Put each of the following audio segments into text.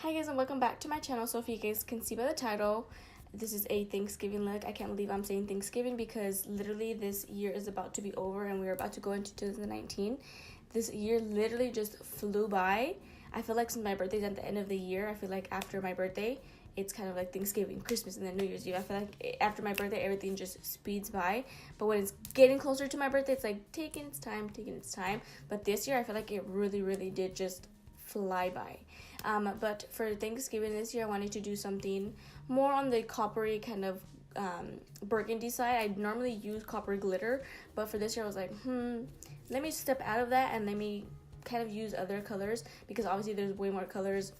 Hi guys, and welcome back to my channel. So if you guys can see by the title, this is a Thanksgiving look. I can't believe I'm saying Thanksgiving because literally this year is about to be over and we're about to go into 2019. This year literally just flew by. I feel like since my birthday's at the end of the year, I feel like after my birthday, it's kind of like Thanksgiving, Christmas, and then New Year's Eve. I feel like after my birthday, everything just speeds by. But when it's getting closer to my birthday, it's like taking its time. But this year, I feel like it really did just fly by. But for Thanksgiving this year, I wanted to do something more on the coppery kind of burgundy side. I normally use copper glitter, but for this year I was like, let me step out of that and let me kind of use other colors, because obviously there's way more colors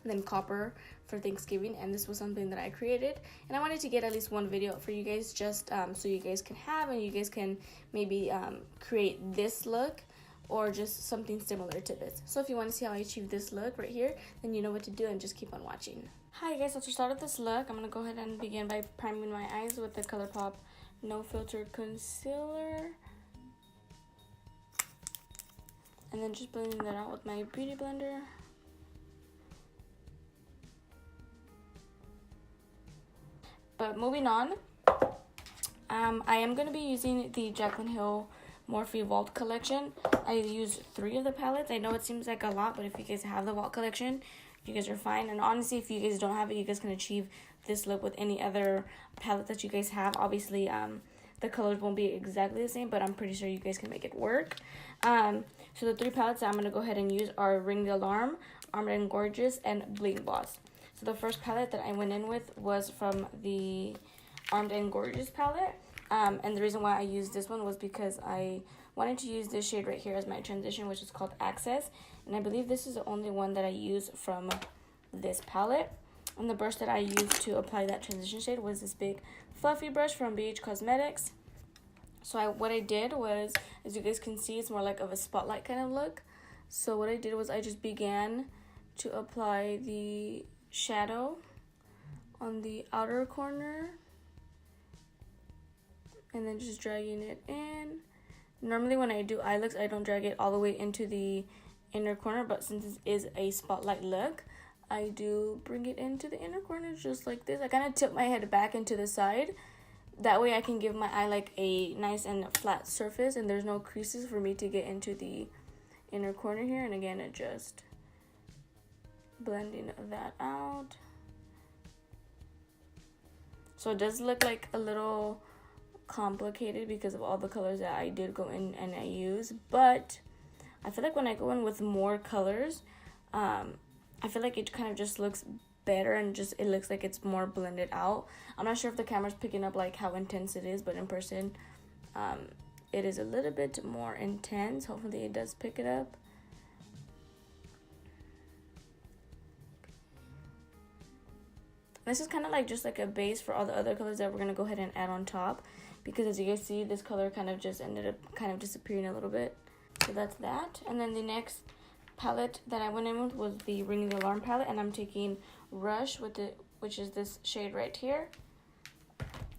than copper for Thanksgiving, and this was something that I created, and I wanted to get at least one video for you guys, just so you guys can have, and you guys can maybe create this look or just something similar to this. So if you want to see how I achieve this look right here, then you know what to do, and just keep on watching. Hi guys, so to start with this look, I'm going to go ahead and begin by priming my eyes with the Colourpop No Filter Concealer. And then just blending that out with my beauty blender. But moving on, I am going to be using the Jaclyn Morphe Vault collection. I use 3 of the palettes. I know it seems like a lot, but if you guys have the Vault collection, you guys are fine. And honestly, if you guys don't have it, you guys can achieve this look with any other palette that you guys have. Obviously, the colors won't be exactly the same, but I'm pretty sure you guys can make it work. So the 3 palettes that I'm going to go ahead and use are Ring the Alarm, Armed & Gorgeous, and Bling Boss. So the first palette that I went in with was from the Armed & Gorgeous palette. And the reason why I used this one was because I wanted to use this shade right here as my transition, which is called Access. And I believe this is the only one that I use from this palette. And the brush that I used to apply that transition shade was this big fluffy brush from BH Cosmetics. So what I did was, as you guys can see, it's more like of a spotlight kind of look. So what I did was I just began to apply the shadow on the outer corner, and then just dragging it in. Normally when I do eye looks, I don't drag it all the way into the inner corner, but since this is a spotlight look, I do bring it into the inner corner just like this. I kind of tip my head back into the side. That way I can give my eye like a nice and flat surface, and there's no creases for me to get into the inner corner here. And again, it just blending that out. So it does look like a little complicated because of all the colors that I did go in and I use, but I feel like when I go in with more colors, I feel like it kind of just looks better, and just it looks like it's more blended out. I'm not sure if the camera's picking up like how intense it is, but in person it is a little bit more intense. Hopefully it does pick it up. This is kind of like just like a base for all the other colors that we're going to go ahead and add on top, because as you guys see, this color kind of just ended up kind of disappearing a little bit. So that's that. And then the next palette that I went in with was the Ring the Alarm palette, and I'm taking Rush with it, which is this shade right here.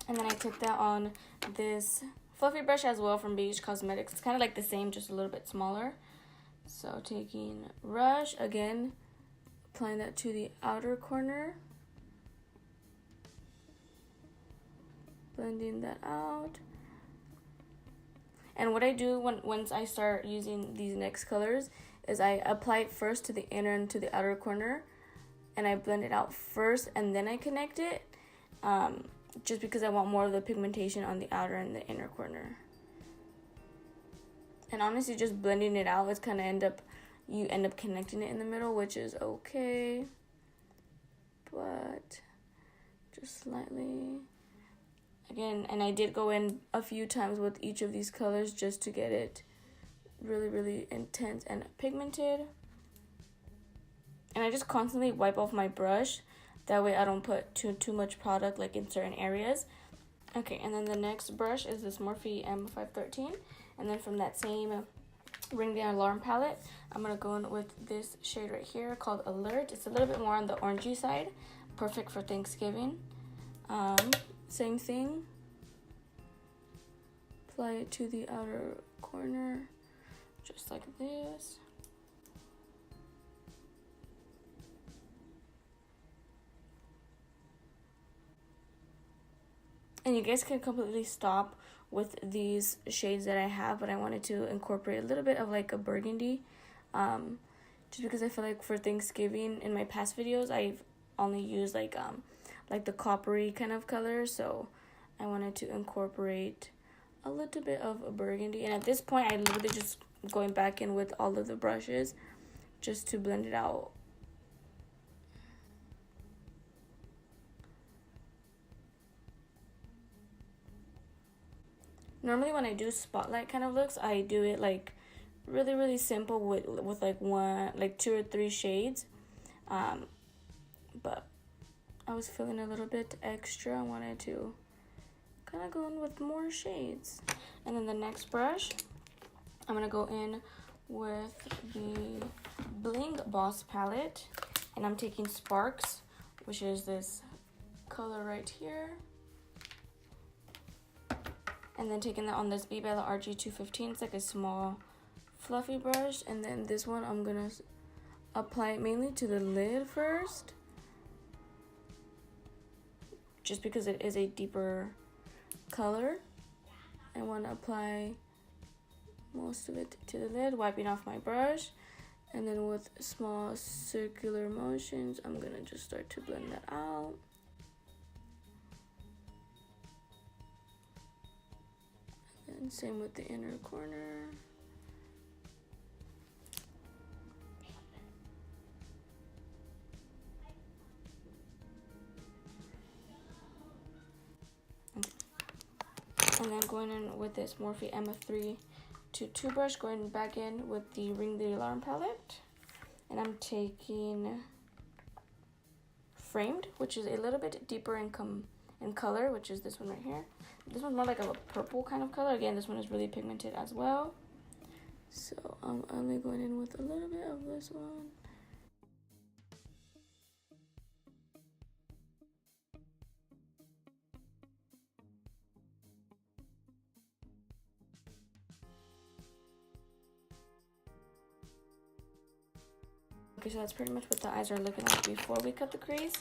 And then I took that on this fluffy brush as well from BH Cosmetics. It's kind of like the same, just a little bit smaller. So taking Rush, again, applying that to the outer corner. Blending that out. And what I do once I start using these next colors is I apply it first to the inner and to the outer corner, and I blend it out first and then I connect it, just because I want more of the pigmentation on the outer and the inner corner. And honestly, just blending it out, it's kind of you end up connecting it in the middle, which is okay, but just slightly. Again, and I did go in a few times with each of these colors just to get it really intense and pigmented. And I just constantly wipe off my brush. That way I don't put too much product like in certain areas. Okay, and then the next brush is this Morphe M513. And then from that same Ring the Alarm palette, I'm going to go in with this shade right here called Alert. It's a little bit more on the orangey side. Perfect for Thanksgiving. Same thing. Apply it to the outer corner, just like this. And you guys can completely stop with these shades that I have, but I wanted to incorporate a little bit of like a burgundy, just because I feel like for Thanksgiving in my past videos I've only used like the coppery kind of color, so I wanted to incorporate a little bit of a burgundy. And at this point I literally just going back in with all of the brushes just to blend it out. Normally when I do spotlight kind of looks, I do it like really simple with like 2 or 3 shades. But I was feeling a little bit extra. I wanted to kind of go in with more shades. And then the next brush, I'm going to go in with the Bling Boss palette. And I'm taking Sparks, which is this color right here. And then taking that on this BECCA RG215. It's like a small fluffy brush. And then this one I'm going to apply it mainly to the lid first, just because it is a deeper color. I want to apply most of it to the lid, wiping off my brush, and then with small circular motions I'm going to just start to blend that out. And same with the inner corner. And then going in with this Morphe MF322 brush, going back in with the Ring the Alarm palette. And I'm taking Framed, which is a little bit deeper in color, which is this one right here. This one's more like a purple kind of color. Again, this one is really pigmented as well. So I'm only going in with a little bit of this one. Okay, so that's pretty much what the eyes are looking like before we cut the crease.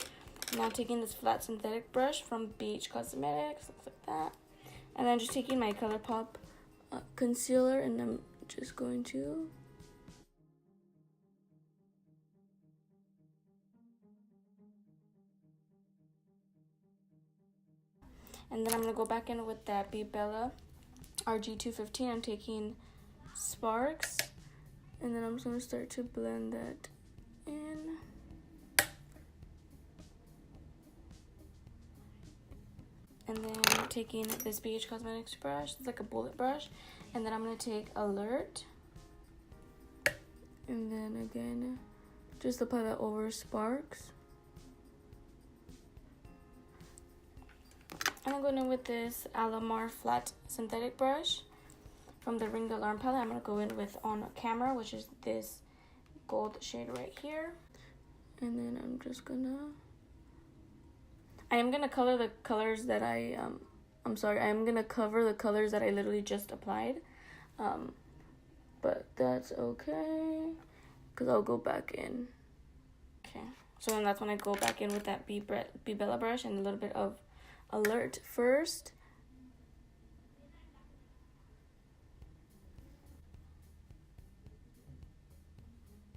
Now taking this flat synthetic brush from BH Cosmetics, looks like that. And then just taking my Colourpop concealer, and I'm just going to and then I'm going to go back in with that BECCA RG215. I'm taking Sparks, and then I'm just going to start to blend that in. And then taking this BH Cosmetics brush, it's like a bullet brush, and then I'm going to take Alert, and then again just apply that over Sparks. And I'm going in with this Alamar flat synthetic brush from the Ring the Alarm palette. I'm going to go in with On Camera, which is this gold shade right here. And then I'm just gonna color the colors that I I'm gonna cover the colors that I literally just applied, but that's okay because I'll go back in. Okay, so then that's when I go back in with that BECCA brush and a little bit of Alert first.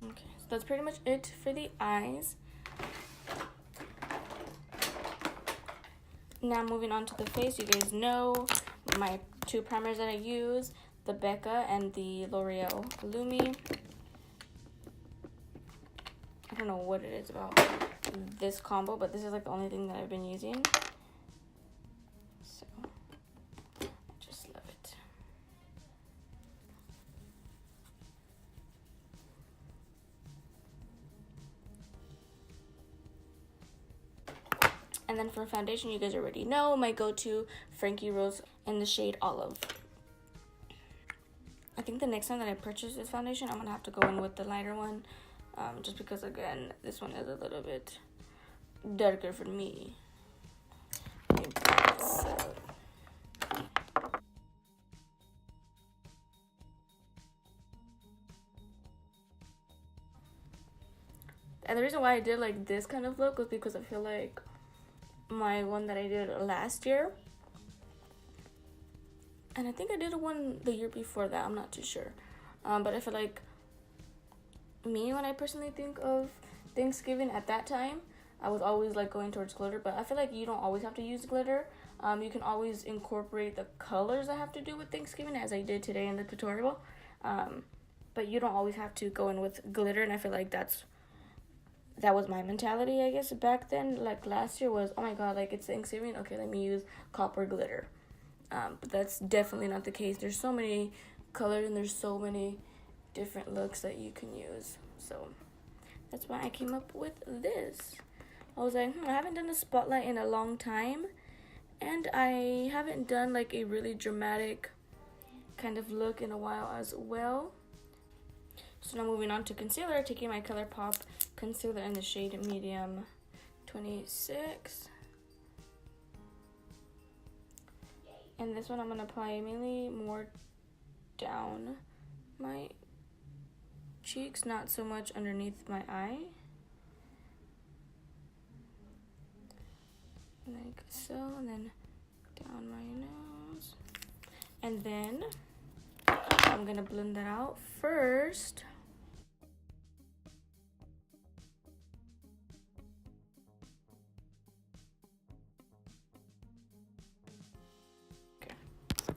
Okay, so that's pretty much it for the eyes. Now moving on to the face, you guys know my 2 primers that I use, the BECCA and the L'Oreal Lumi. I don't know what it is about this combo, but this is like the only thing that I've been using. So I just love it. And then for foundation, you guys already know my go-to Frankie Rose in the shade Olive. I think the next time that I purchase this foundation, I'm going to have to go in with the lighter one. Just because, again, this one is a little bit darker for me. And the reason why I did like this kind of look was because I feel like my one that I did last year, And I think I did one the year before that. I'm not too sure. But I feel like when I personally think of Thanksgiving at that time, I was always like going towards glitter. But I feel like you don't always have to use glitter. You can always incorporate the colors that have to do with Thanksgiving, as I did today in the tutorial. But you don't always have to go in with glitter. And I feel like that was my mentality, I guess, back then. Like last year was, oh my god, like it's Thanksgiving, okay, let me use copper glitter. But that's definitely not the case. There's so many colors and there's so many different looks that you can use. So that's why I came up with this. I was like, I haven't done a spotlight in a long time, and I haven't done like a really dramatic kind of look in a while as well. So now moving on to concealer, taking my Colourpop Concealer in the shade medium 26. And this one I'm going to apply mainly more down my cheeks, not so much underneath my eye. Like so, and then down my nose. And then I'm going to blend that out first.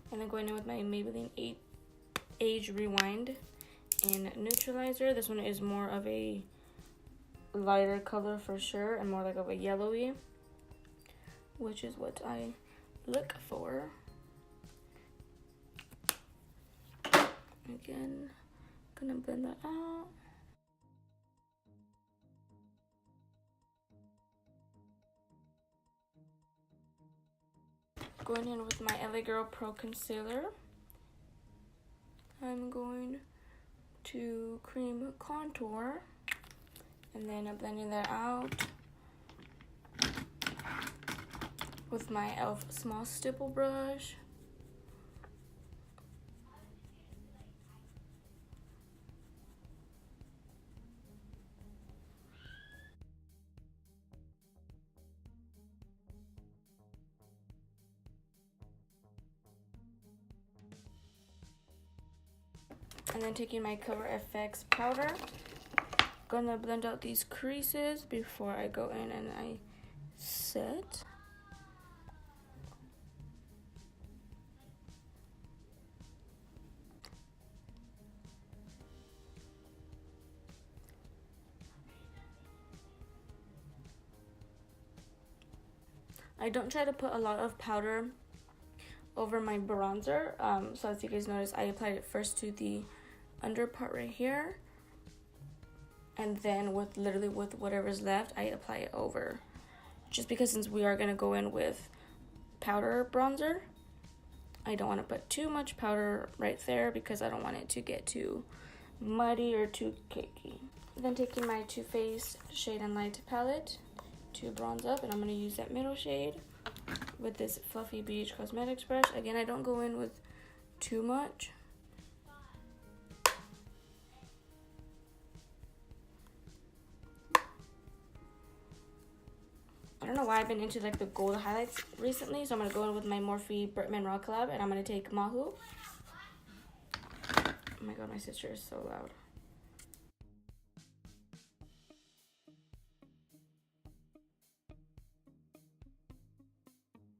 And then going in with my Maybelline Age Rewind and Neutralizer. This one is more of a lighter color for sure, and more like of a yellowy, which is what I look for. Again, gonna blend that out. Going in with my LA Girl Pro Concealer. I'm going to cream contour, and then I'm blending that out with my e.l.f. small stipple brush. And then taking my Cover FX powder, gonna blend out these creases before I go in and I set. I don't try to put a lot of powder over my bronzer. So as you guys notice, I applied it first to the under part right here, and then literally with whatever's left, I apply it over. Just because since we are gonna go in with powder bronzer, I don't want to put too much powder right there because I don't want it to get too muddy or too cakey. Then taking my Too Faced Shade and Light palette to bronze up, and I'm gonna use that middle shade with this Fluffy Beach Cosmetics brush. Again, I don't go in with too much. I don't know why I've been into like the gold highlights recently, so I'm gonna go in with my Morphe Bretman Raw collab, and I'm gonna take Mahu. Oh my god, my sister is so loud.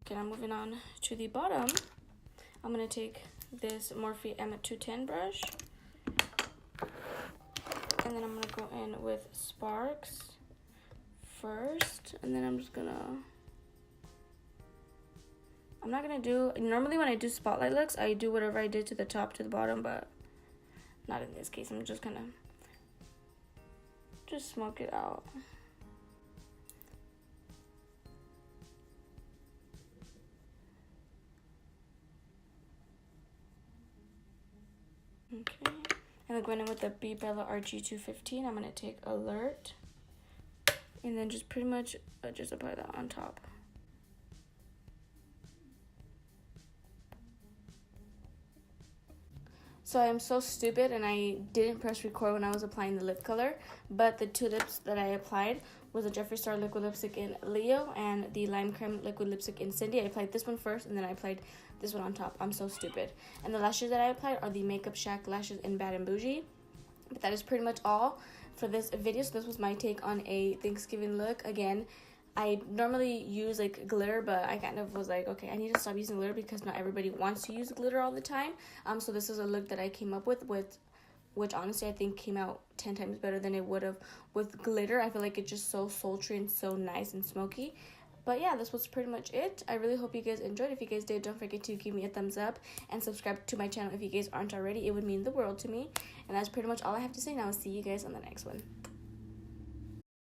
Okay, now moving on to the bottom, I'm gonna take this Morphe M210 brush, and then I'm gonna go in with Sparks first, and then I'm not gonna do, normally when I do spotlight looks, I do whatever I did to the top to the bottom, but not in this case. I'm just gonna smoke it out. Okay, and then going in with the BECCA RG215, I'm gonna take Alert, and then just pretty much just apply that on top. So I am so stupid, and I didn't press record when I was applying the lip color, but the two lips that I applied was a Jeffree Star liquid lipstick in Leo and the Lime Creme liquid lipstick in Cindy. I applied this one first, and then I applied this one on top. I'm so stupid. And the lashes that I applied are the Makeup Shack lashes in Bad and Bougie. But that is pretty much all for this video. So this was my take on a Thanksgiving look. Again, I normally use like glitter, but I kind of was like, okay, I need to stop using glitter because not everybody wants to use glitter all the time. So this is a look that I came up with which honestly I think came out 10 times better than it would have with glitter. I feel like it's just so sultry and so nice and smoky. But yeah, this was pretty much it. I really hope you guys enjoyed. If you guys did, don't forget to give me a thumbs up and subscribe to my channel if you guys aren't already. It would mean the world to me. And that's pretty much all I have to say now. See you guys on the next one.